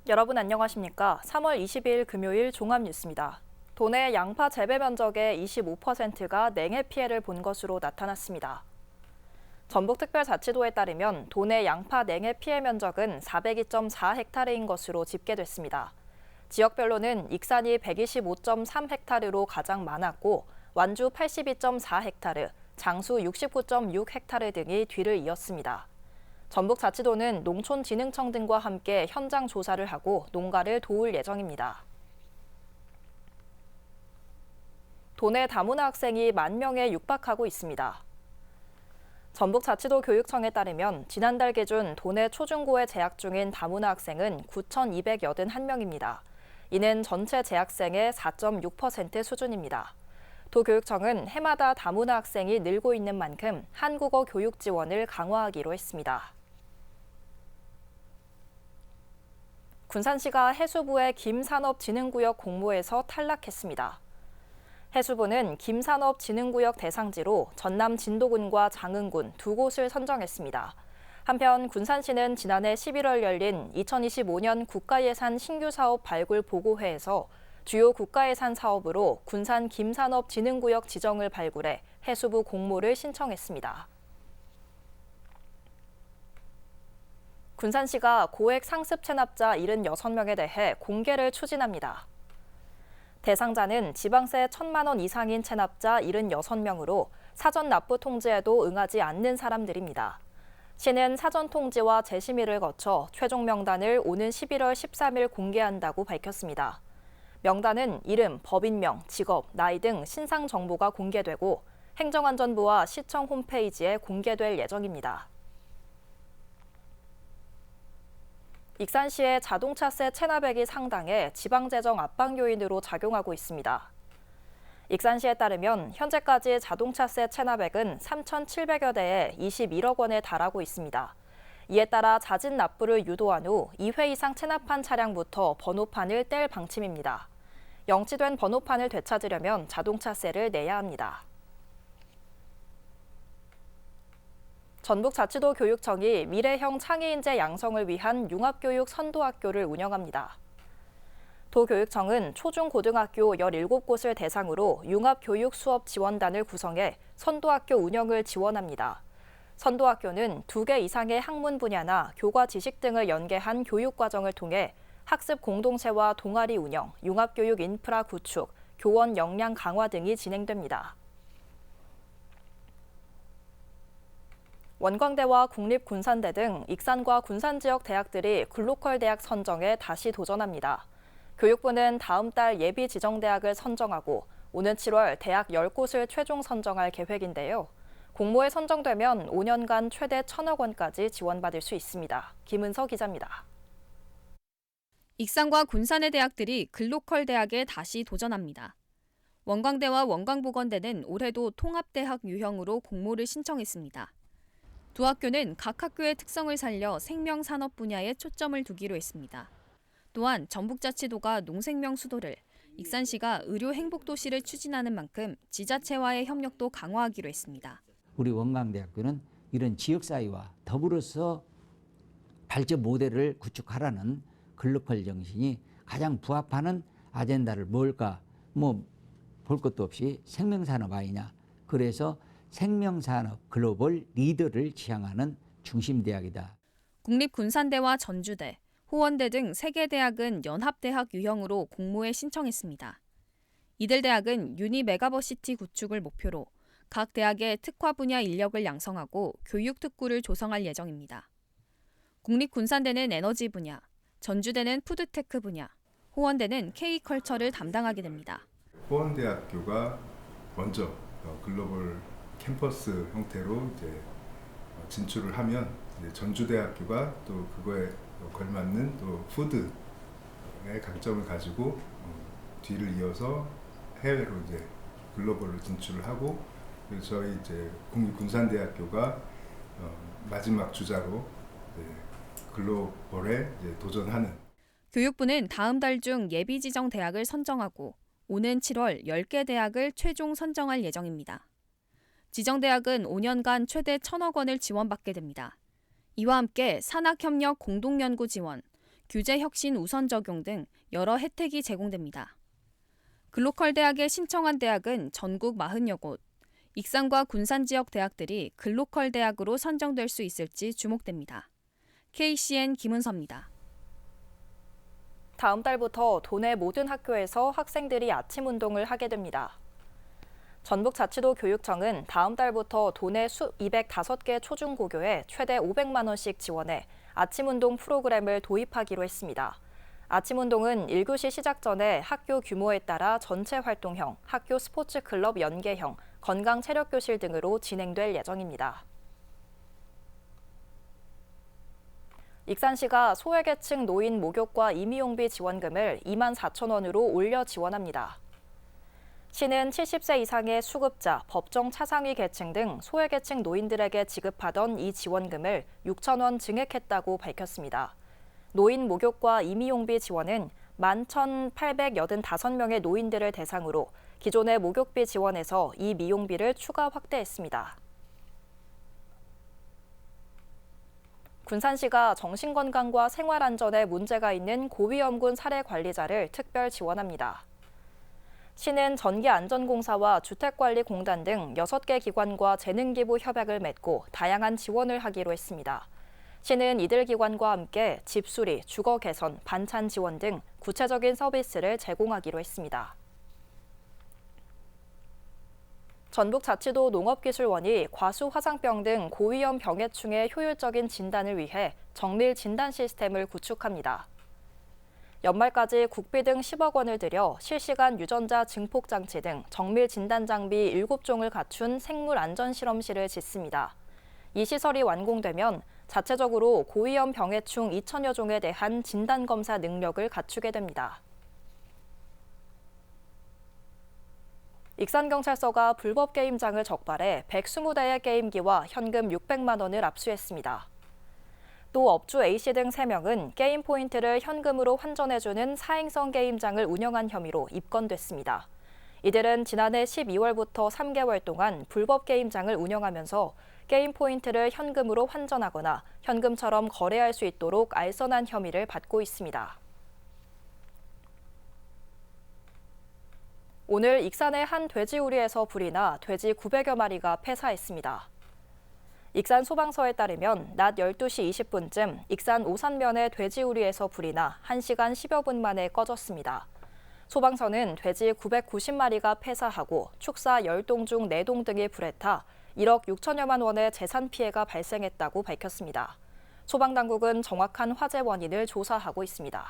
여러분 안녕하십니까? 3월 22일 금요일 종합뉴스입니다. 도내 양파 재배 면적의 25%가 냉해 피해를 본 것으로 나타났습니다. 전북특별자치도에 따르면 도내 양파 냉해 피해 면적은 402.4헥타르인 것으로 집계됐습니다. 지역별로는 익산이 125.3헥타르로 가장 많았고 완주 82.4헥타르, 장수 69.6헥타르 등이 뒤를 이었습니다. 전북자치도는 농촌진흥청 등과 함께 현장 조사를 하고 농가를 도울 예정입니다. 도내 다문화 학생이 10,000명에 육박하고 있습니다. 전북자치도 교육청에 따르면 지난달 기준 도내 초중고에 재학 중인 다문화 학생은 9,281명입니다. 이는 전체 재학생의 4.6% 수준입니다. 도교육청은 해마다 다문화 학생이 늘고 있는 만큼 한국어 교육 지원을 강화하기로 했습니다. 군산시가 해수부의 김산업진흥구역 공모에서 탈락했습니다. 해수부는 김산업진흥구역 대상지로 전남 진도군과 장흥군 두 곳을 선정했습니다. 한편 군산시는 지난해 11월 열린 2025년 국가예산 신규사업 발굴 보고회에서 주요 국가예산 사업으로 군산 김산업진흥구역 지정을 발굴해 해수부 공모를 신청했습니다. 군산시가 고액 상습 체납자 76명에 대해 공개를 추진합니다. 대상자는 지방세 1,000만 원 이상인 체납자 76명으로 사전 납부 통지에도 응하지 않는 사람들입니다. 시는 사전 통지와 재심의를 거쳐 최종 명단을 오는 11월 13일 공개한다고 밝혔습니다. 명단은 이름, 법인명, 직업, 나이 등 신상 정보가 공개되고 행정안전부와 시청 홈페이지에 공개될 예정입니다. 익산시의 자동차세 체납액이 상당해 지방재정 압박 요인으로 작용하고 있습니다. 익산시에 따르면 현재까지 자동차세 체납액은 3,700여 대에 21억 원에 달하고 있습니다. 이에 따라 자진 납부를 유도한 후 2회 이상 체납한 차량부터 번호판을 뗄 방침입니다. 영치된 번호판을 되찾으려면 자동차세를 내야 합니다. 전북자치도 교육청이 미래형 창의인재 양성을 위한 융합교육 선도학교를 운영합니다. 도교육청은 초중고등학교 17곳을 대상으로 융합교육 수업 지원단을 구성해 선도학교 운영을 지원합니다. 선도학교는 2개 이상의 학문 분야나 교과 지식 등을 연계한 교육과정을 통해 학습 공동체와 동아리 운영, 융합교육 인프라 구축, 교원 역량 강화 등이 진행됩니다. 원광대와 국립군산대 등 익산과 군산 지역 대학들이 글로컬 대학 선정에 다시 도전합니다. 교육부는 다음 달 예비 지정대학을 선정하고 오는 7월 대학 10곳을 최종 선정할 계획인데요. 공모에 선정되면 5년간 최대 1,000억 원까지 지원받을 수 있습니다. 김은서 기자입니다. 익산과 군산의 대학들이 글로컬 대학에 다시 도전합니다. 원광대와 원광보건대는 올해도 통합대학 유형으로 공모를 신청했습니다. 두 학교는 각 학교의 특성을 살려 생명산업 분야에 초점을 두기로 했습니다. 또한 전북자치도가 농생명 수도를, 익산시가 의료행복도시를 추진하는 만큼 지자체와의 협력도 강화하기로 했습니다. 우리 원광대학교는 이런 지역사회와 더불어서 발전 모델을 구축하라는 글로컬 정신이 가장 부합하는 아젠다를 뭘까? 볼 것도 없이 생명산업 아니냐. 그래서 생명산업 글로벌 리더를 지향하는 중심대학이다. 국립군산대와 전주대, 호원대 등 3개 대학은 연합대학 유형으로 공모에 신청했습니다. 이들 대학은 유니 메가버시티 구축을 목표로 각 대학의 특화 분야 인력을 양성하고 교육 특구를 조성할 예정입니다. 국립군산대는 에너지 분야, 전주대는 푸드테크 분야, 호원대는 K컬처를 담당하게 됩니다. 호원대학교가 먼저 글로벌 캠퍼스 형태로 이제 진출을 하면 이제 전주대학교가 또 그거에 걸맞는 또 푸드의 강점을 가지고 뒤를 이어서 해외로 이제 글로벌로 진출을 하고 그래서 저희 이제 국립군산대학교가 마지막 주자로 글로벌에 이제 도전하는. 교육부는 다음 달 중 예비 지정 대학을 선정하고 오는 7월 10개 대학을 최종 선정할 예정입니다. 지정대학은 5년간 최대 1,000억 원을 지원받게 됩니다. 이와 함께 산학협력 공동연구 지원, 규제 혁신 우선 적용 등 여러 혜택이 제공됩니다. 글로컬 대학에 신청한 대학은 전국 40여 곳, 익산과 군산 지역 대학들이 글로컬 대학으로 선정될 수 있을지 주목됩니다. KCN 김은서입니다. 다음 달부터 도내 모든 학교에서 학생들이 아침 운동을 하게 됩니다. 전북자치도 교육청은 다음 달부터 도내 205개 초중고교에 최대 500만 원씩 지원해 아침 운동 프로그램을 도입하기로 했습니다. 아침 운동은 1교시 시작 전에 학교 규모에 따라 전체 활동형, 학교 스포츠 클럽 연계형, 건강 체력 교실 등으로 진행될 예정입니다. 익산시가 소외계층 노인 목욕과 임의용비 지원금을 2만 4천 원으로 올려 지원합니다. 시는 70세 이상의 수급자, 법정 차상위 계층 등 소외계층 노인들에게 지급하던 이 지원금을 6천 원 증액했다고 밝혔습니다. 노인 목욕과 임의용비 지원은 11,885명의 노인들을 대상으로 기존의 목욕비 지원에서 이 미용비를 추가 확대했습니다. 군산시가 정신건강과 생활안전에 문제가 있는 고위험군 사례 관리자를 특별 지원합니다. 시는 전기안전공사와 주택관리공단 등 6개 기관과 재능기부 협약을 맺고 다양한 지원을 하기로 했습니다. 시는 이들 기관과 함께 집수리, 주거 개선, 반찬 지원 등 구체적인 서비스를 제공하기로 했습니다. 전북자치도 농업기술원이 과수 화상병 등 고위험 병해충의 효율적인 진단을 위해 정밀 진단 시스템을 구축합니다. 연말까지 국비 등 10억 원을 들여 실시간 유전자 증폭 장치 등 정밀 진단 장비 7종을 갖춘 생물 안전 실험실을 짓습니다. 이 시설이 완공되면 자체적으로 고위험 병해충 2천여 종에 대한 진단 검사 능력을 갖추게 됩니다. 익산경찰서가 불법 게임장을 적발해 120대의 게임기와 현금 600만 원을 압수했습니다. 또 업주 A씨 등 3명은 게임 포인트를 현금으로 환전해주는 사행성 게임장을 운영한 혐의로 입건됐습니다. 이들은 지난해 12월부터 3개월 동안 불법 게임장을 운영하면서 게임 포인트를 현금으로 환전하거나 현금처럼 거래할 수 있도록 알선한 혐의를 받고 있습니다. 오늘 익산의 한 돼지우리에서 불이 나 돼지 900여 마리가 폐사했습니다. 익산 소방서에 따르면 낮 12시 20분쯤 익산 오산면의 돼지우리에서 불이 나 1시간 10여 분 만에 꺼졌습니다. 소방서는 돼지 990마리가 폐사하고 축사 10동 중 4동 등이 불에 타 1억 6천여만 원의 재산 피해가 발생했다고 밝혔습니다. 소방당국은 정확한 화재 원인을 조사하고 있습니다.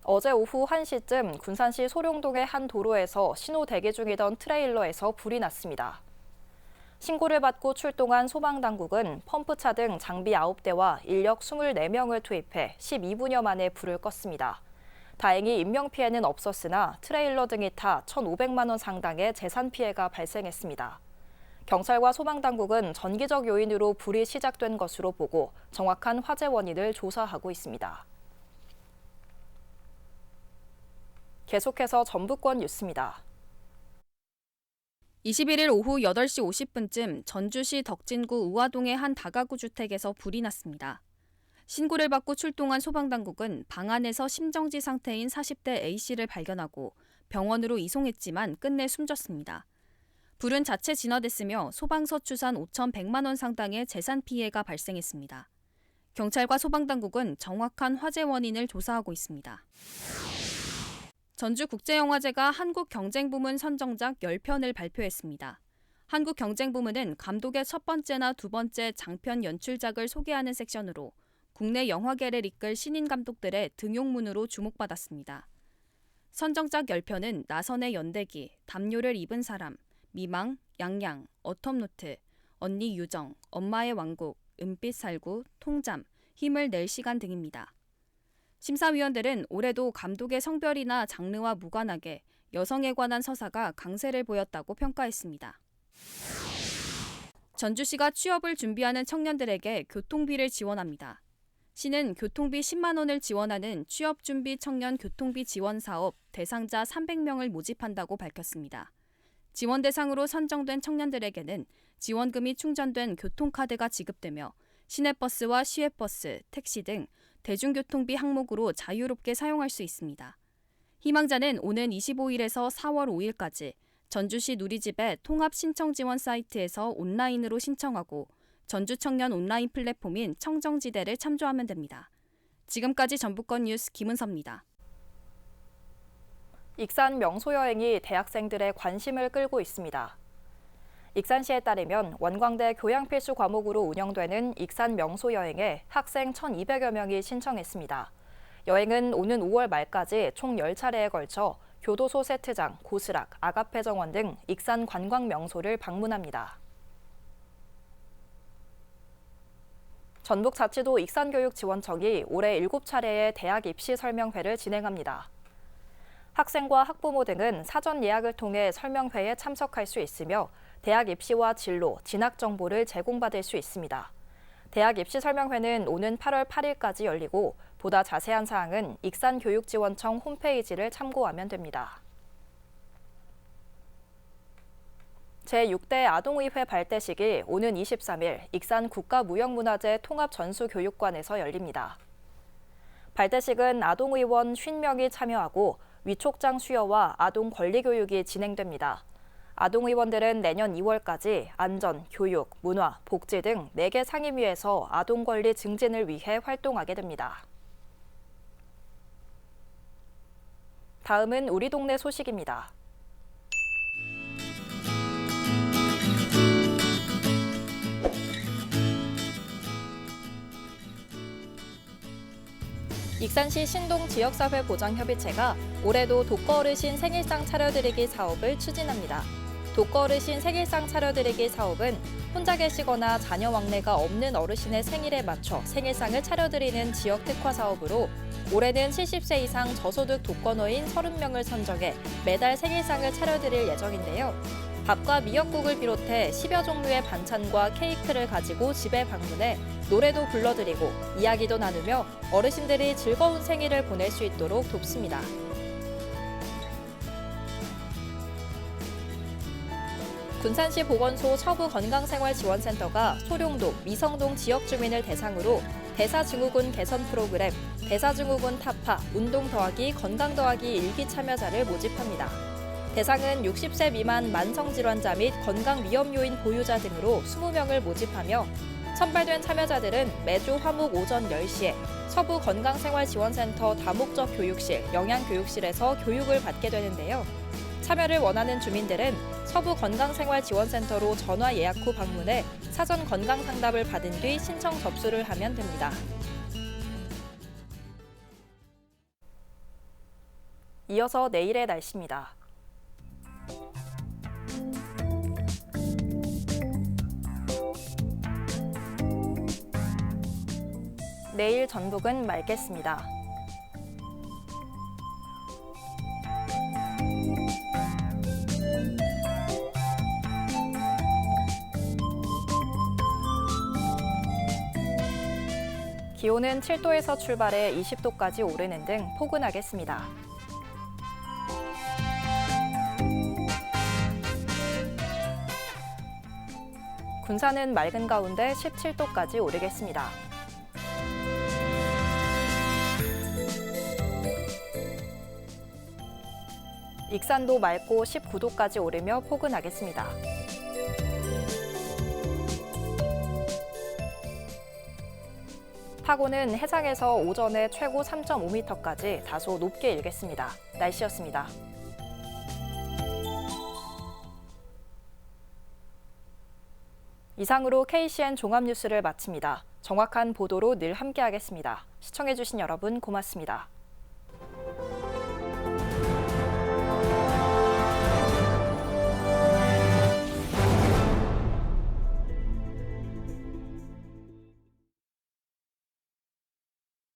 어제 오후 1시쯤 군산시 소룡동의 한 도로에서 신호 대기 중이던 트레일러에서 불이 났습니다. 신고를 받고 출동한 소방당국은 펌프차 등 장비 9대와 인력 24명을 투입해 12분여 만에 불을 껐습니다. 다행히 인명피해는 없었으나 트레일러 등이 타 1,500만 원 상당의 재산 피해가 발생했습니다. 경찰과 소방당국은 전기적 요인으로 불이 시작된 것으로 보고 정확한 화재 원인을 조사하고 있습니다. 계속해서 전북권 뉴스입니다. 21일 오후 8시 50분쯤 전주시 덕진구 우화동의 한 다가구 주택에서 불이 났습니다. 신고를 받고 출동한 소방당국은 방 안에서 심정지 상태인 40대 A씨를 발견하고 병원으로 이송했지만 끝내 숨졌습니다. 불은 자체 진화됐으며 소방서 추산 5,100만 원 상당의 재산 피해가 발생했습니다. 경찰과 소방당국은 정확한 화재 원인을 조사하고 있습니다. 전주국제영화제가 한국경쟁부문 선정작 10편을 발표했습니다. 한국경쟁부문은 감독의 첫 번째나 두 번째 장편 연출작을 소개하는 섹션으로 국내 영화계를 이끌 신인 감독들의 등용문으로 주목받았습니다. 선정작 10편은 나선의 연대기, 담요를 입은 사람, 미망, 양양, 어텀노트, 언니 유정, 엄마의 왕국, 은빛 살구, 통잠, 힘을 낼 시간 등입니다. 심사위원들은 올해도 감독의 성별이나 장르와 무관하게 여성에 관한 서사가 강세를 보였다고 평가했습니다. 전주시가 취업을 준비하는 청년들에게 교통비를 지원합니다. 시는 교통비 10만 원을 지원하는 취업준비 청년 교통비 지원 사업 대상자 300명을 모집한다고 밝혔습니다. 지원 대상으로 선정된 청년들에게는 지원금이 충전된 교통카드가 지급되며 시내버스와 시외버스, 택시 등 대중교통비 항목으로 자유롭게 사용할 수 있습니다. 희망자는 오는 25일에서 4월 5일까지 전주시 누리집의 통합 신청 지원 사이트에서 온라인으로 신청하고 전주청년 온라인 플랫폼인 청정지대를 참조하면 됩니다. 지금까지 전북권 뉴스 김은서입니다. 익산 명소여행이 대학생들의 관심을 끌고 있습니다. 익산시에 따르면 원광대 교양필수 과목으로 운영되는 익산 명소여행에 학생 1,200여 명이 신청했습니다. 여행은 오는 5월 말까지 총 10차례에 걸쳐 교도소 세트장, 고스락, 아가페 정원 등 익산 관광 명소를 방문합니다. 전북자치도 익산교육지원청이 올해 7차례의 대학 입시 설명회를 진행합니다. 학생과 학부모 등은 사전 예약을 통해 설명회에 참석할 수 있으며 대학 입시와 진로, 진학 정보를 제공받을 수 있습니다. 대학 입시 설명회는 오는 8월 8일까지 열리고 보다 자세한 사항은 익산교육지원청 홈페이지를 참고하면 됩니다. 제6대 아동의회 발대식이 오는 23일 익산 국가무형문화재 통합전수교육관에서 열립니다. 발대식은 아동의원 50명이 참여하고 위촉장 수여와 아동 권리 교육이 진행됩니다. 아동의원들은 내년 2월까지 안전, 교육, 문화, 복지 등 4개 상임위에서 아동 권리 증진을 위해 활동하게 됩니다. 다음은 우리 동네 소식입니다. 익산시 신동 지역사회보장협의체가 올해도 독거어르신 생일상 차려드리기 사업을 추진합니다. 독거어르신 생일상 차려드리기 사업은 혼자 계시거나 자녀 왕래가 없는 어르신의 생일에 맞춰 생일상을 차려드리는 지역 특화 사업으로 올해는 70세 이상 저소득 독거노인 30명을 선정해 매달 생일상을 차려드릴 예정인데요. 밥과 미역국을 비롯해 10여 종류의 반찬과 케이크를 가지고 집에 방문해 노래도 불러드리고 이야기도 나누며 어르신들이 즐거운 생일을 보낼 수 있도록 돕습니다. 군산시 보건소 서부건강생활지원센터가 소룡동, 미성동 지역 주민을 대상으로 대사증후군 개선 프로그램, 대사증후군 타파, 운동 더하기 건강 더하기 일기 참여자를 모집합니다. 대상은 60세 미만 만성질환자 및 건강 위험 요인 보유자 등으로 20명을 모집하며 선발된 참여자들은 매주 화목 오전 10시에 서부건강생활지원센터 다목적 교육실, 영양교육실에서 교육을 받게 되는데요. 참여를 원하는 주민들은 서부건강생활지원센터로 전화 예약 후 방문해 사전 건강 상담을 받은 뒤 신청 접수를 하면 됩니다. 이어서 내일의 날씨입니다. 내일 전북은 맑겠습니다. 기온은 7도에서 출발해 20도까지 오르는 등 포근하겠습니다. 군산은 맑은 가운데 17도까지 오르겠습니다. 익산도 맑고 19도까지 오르며 포근하겠습니다. 파고는 해상에서 오전에 최고 3.5m까지 다소 높게 일겠습니다. 날씨였습니다. 이상으로 KCN 종합뉴스를 마칩니다. 정확한 보도로 늘 함께하겠습니다. 시청해주신 여러분 고맙습니다.